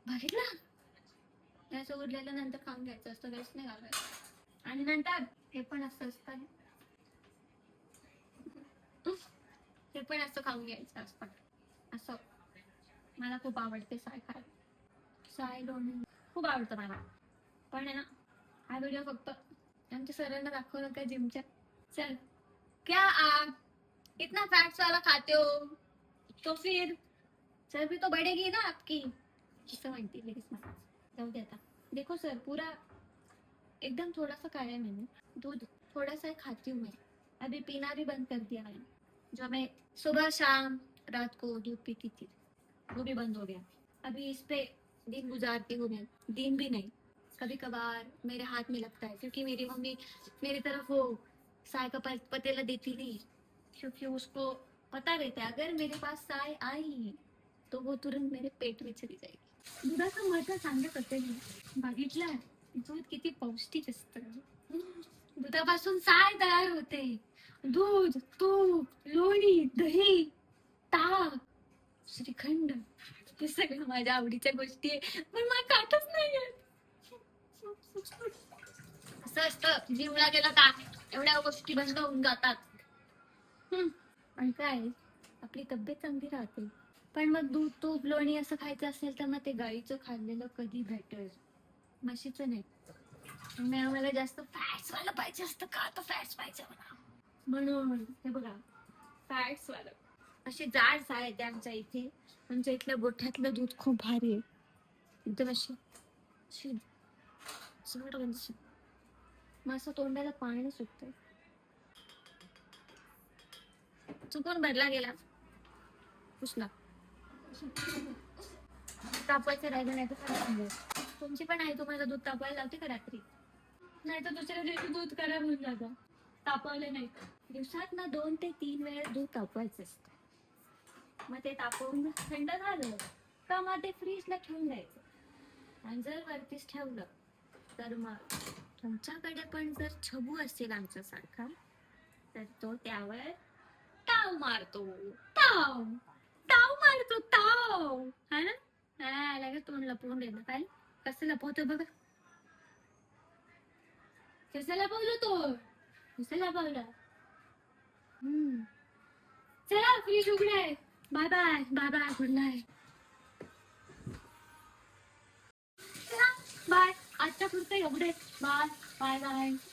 बघितलं, गॅस उघडलेल्या नंतर खाऊन घ्यायचं असतं, गॅस नाही घालायचं. आणि नंतर हे पण असं असतं, हे पण असं खाऊन घ्यायचं असतं असं. मला खूप आवडते साय खायला, साय लोणी खूप आवडतं मला. पण आहे ना, हा व्हिडिओ फक्त आमच्या सरांना दाखवू नका जिमच्या. चल, क्या आप इतना फैट्स वाला खाते हो तो फिर चर्बी तो बढ़ेगी ना आपकी, असं म्हणते लगेच मला. जाऊ दे आता. देखो सर, पूरा एकदम थोड़ा सा खाया है मैंने, दूध थोड़ा सा ही खाती हूँ मैं, अभी पीना भी बंद कर दिया मैंने। जो मैं सुबह शाम रात को दूध पीती थी वो भी बंद हो गया। अभी इस पे दिन गुजारती हूँ मैं, दिन भी नहीं, कभी कभार मेरे हाथ में लगता है, क्योंकि मेरी मम्मी मेरी तरफ वो साय का पतेला देती नहीं, क्योंकि उसको पता रहता है अगर मेरे पास साय आई तो वो तुरंत मेरे पेट में चली जाएगी. दुधाचं महत्व सांगत होते मी, बघितलं दूध किती पौष्टिक असतं. दुधापासून साय तयार होते. दूध, तूप, लोणी, दही, ताक, श्रीखंड, हे सगळं माझ्या आवडीच्या गोष्टी आहे, पण मला खातच नाही. असं असतं, जिमला गेलं का एवढ्या गोष्टी बंद होऊन जातात. आणि काय, आपली तब्येत चांगली राहते. पण मग दूध, तूप, लोणी असं खायचं असेल तर मग ते गाईचं खाल्लेलं कधी बेटर, म्हशीचं नाही. नाही, आम्हाला जास्त फॅट्स वाला पाहिजे असतं का, तर फॅट्स पाहिजे मला. म्हणून हे बघा, फॅट्स वाला अशी जाड साय येते आमच्या इथे. आमच्या इथल्या गोठ्यातलं दूध खूप भारी आहे, एकदम अशी अशी जड म्हणजे मग असं तोंडाला पाणी सुटतं. चुकून भरला गेला पुसला. तापवायचं राहिलं नाही तर तुमची पण आई तुम्हाला दूध तापवायला लावते का रात्री? नाही तर दुसऱ्या दिवशी दूध खराब होऊन जातं तापवलं नाही. दिवसात ना 2 ते 3 वेळा दूध तापवायचं असतं. मग ते तापवून थंड झालं का मग ते फ्रीजला ठेवून द्यायचं. आणि जर वरतीच ठेवलं तर मग तुमच्याकडे पण जर छबू असेल आमच्यासारखा तर तो त्यावर ताव मारतो. ताव ताव मारतो, ताव, हा ना. हा, लगेच तोंड लपवून देणं. काय कसं लपवतो बघा, कसं लपवलं तो, कसं लपवलं. चला, फ्रीज उघडाय. Bye bye bye bye, good night. चला बाय, आजच्या पुरतं एवढे. Bye bye bye.